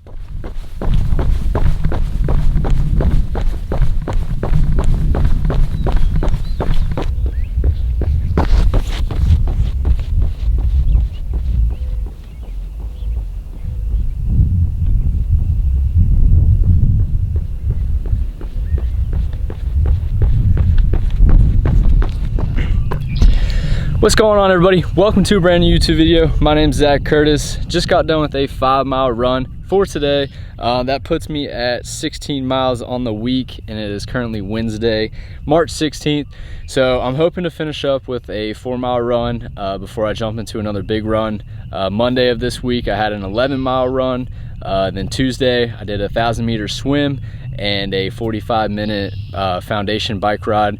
What's going on, everybody? Welcome to a brand new YouTube video. My name's Zach Curtis. Just got done with a 5-mile run for today. That puts me at 16 miles on the week, and it is currently Wednesday, March 16th. So I'm hoping to finish up with a 4-mile run before I jump into another big run. Monday of this week, I had an 11-mile run. Then Tuesday, I did a 1,000-meter swim and a 45-minute foundation bike ride.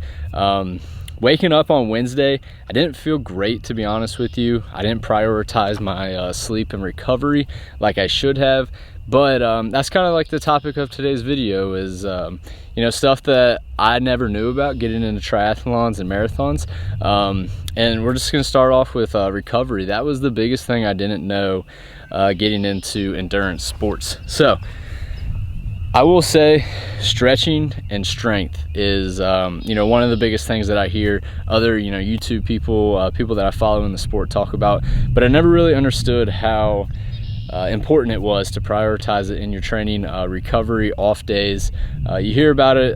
Waking up on Wednesday, I didn't feel great, to be honest with you. I didn't prioritize my sleep and recovery like I should have, but that's kind of like the topic of today's video is, you know, stuff that I never knew about getting into triathlons and marathons. And we're just gonna start off with recovery. That was the biggest thing I didn't know getting into endurance sports. So I will say stretching and strength is, you know, one of the biggest things that I hear other, you know, YouTube people, people that I follow in the sport talk about, but I never really understood how important it was to prioritize it in your training, recovery, off days. You hear about it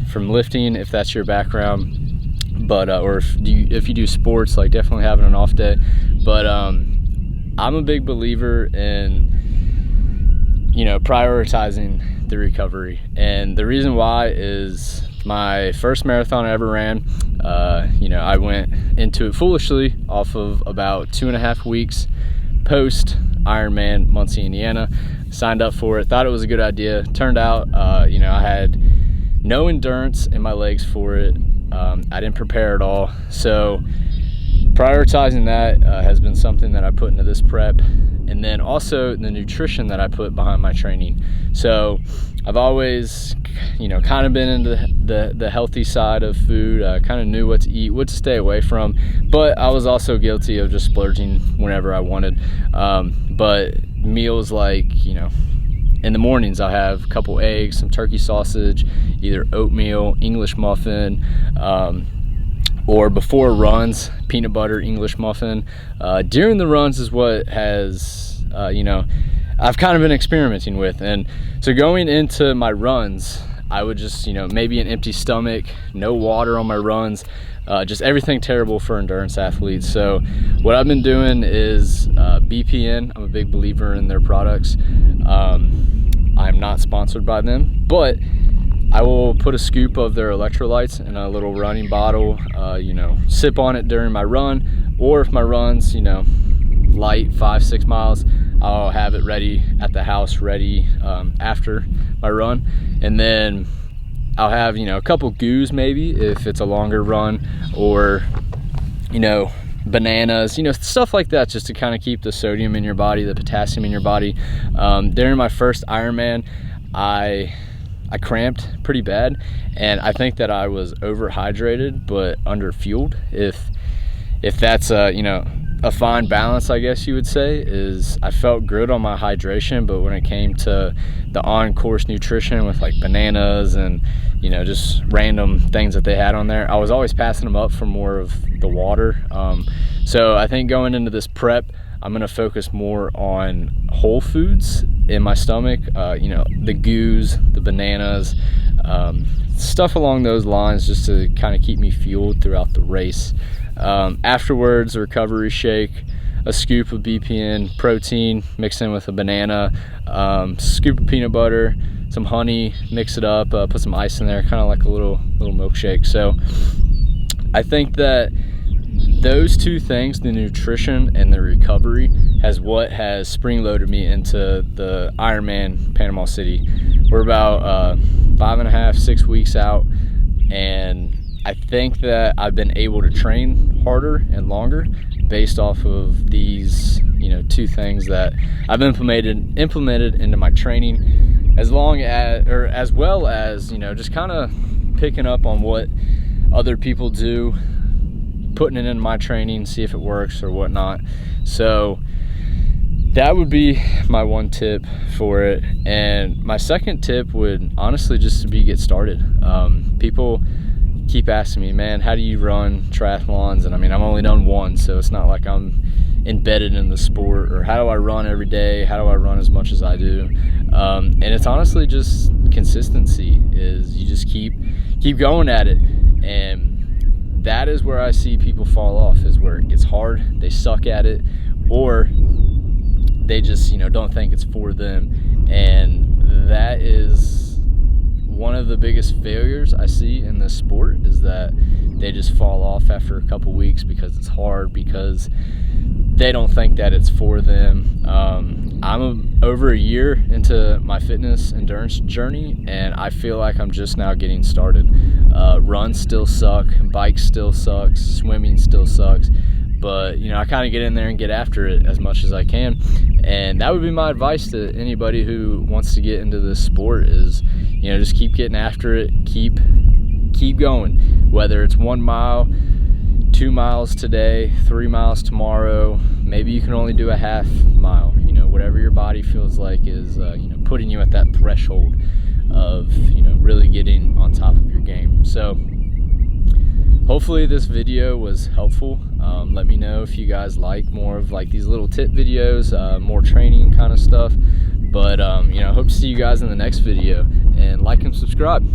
from lifting, if that's your background, but, or if you do sports, like definitely having an off day. But I'm a big believer in, you know, prioritizing the recovery, and the reason why is my first marathon I ever ran, you know, I went into it foolishly off of about 2.5 weeks post Ironman Muncie, Indiana. Signed up for it, thought it was a good idea. Turned out, you know, I had no endurance in my legs for it. I didn't prepare at all, so prioritizing that has been something that I put into this prep, and then also the nutrition that I put behind my training. So I've always, you know, kind of been into the healthy side of food, kind of knew what to eat, what to stay away from, but I was also guilty of just splurging whenever I wanted. But meals like, you know, in the mornings I'll have a couple eggs, some turkey sausage, either oatmeal, English muffin, or before runs, peanut butter, English muffin. During the runs is what has, you know, I've kind of been experimenting with. And so going into my runs, I would just, you know, maybe an empty stomach, no water on my runs, just everything terrible for endurance athletes. So what I've been doing is BPN. I'm a big believer in their products. I'm not sponsored by them, but I will put a scoop of their electrolytes in a little running bottle, you know, sip on it during my run, or if my run's, you know, light, 5-6 miles, I'll have it ready at the house, ready after my run. And then I'll have, you know, a couple goos maybe if it's a longer run, or, you know, bananas, you know, stuff like that, just to kind of keep the sodium in your body, the potassium in your body. During my first Ironman, I cramped pretty bad, and I think that I was overhydrated but underfueled. If that's you know, a fine balance, I guess you would say, is I felt good on my hydration, but when it came to the on-course nutrition with like bananas and, you know, just random things that they had on there, I was always passing them up for more of the water. So I think going into this prep, I'm gonna focus more on whole foods in my stomach, you know, the goos, the bananas, stuff along those lines, just to kind of keep me fueled throughout the race. Afterwards, a recovery shake, a scoop of BPN protein mixed in with a banana, scoop of peanut butter, some honey, mix it up, put some ice in there, kind of like a little milkshake. So I think that those two things, the nutrition and the recovery, has spring-loaded me into the Ironman Panama City. We're about 5.5-6 weeks out, and I think that I've been able to train harder and longer based off of these, you know, two things that I've implemented into my training, as well as, you know, just kind of picking up on what other people do, putting it in my training, see if it works or whatnot. So that would be my one tip for it. And my second tip would honestly just be get started. People keep asking me, man, how do you run triathlons? And I mean, I've only done one, so it's not like I'm embedded in the sport. Or how do I run every day? How do I run as much as I do? And it's honestly just consistency. Is you just keep going at it. And that is where I see people fall off, is where it gets hard, they suck at it, or they just don't think it's for them. And that is one of the biggest failures I see in this sport, is that they just fall off after a couple weeks because it's hard, because they don't think that it's for them. I'm over a year into my fitness endurance journey, and I feel like I'm just now getting started. Runs still suck, bikes still sucks, swimming still sucks, but I kind of get in there and get after it as much as I can. And that would be my advice to anybody who wants to get into this sport, is just keep getting after it, keep going, whether it's 1 mile, 2 miles today, 3 miles tomorrow. Maybe you can only do a half mile, whatever your body feels like is putting you at that threshold of really getting on top of your game. So hopefully this video was helpful. Let me know if you guys like more of these little tip videos, more training kind of stuff. But hope to see you guys in the next video, and like and subscribe.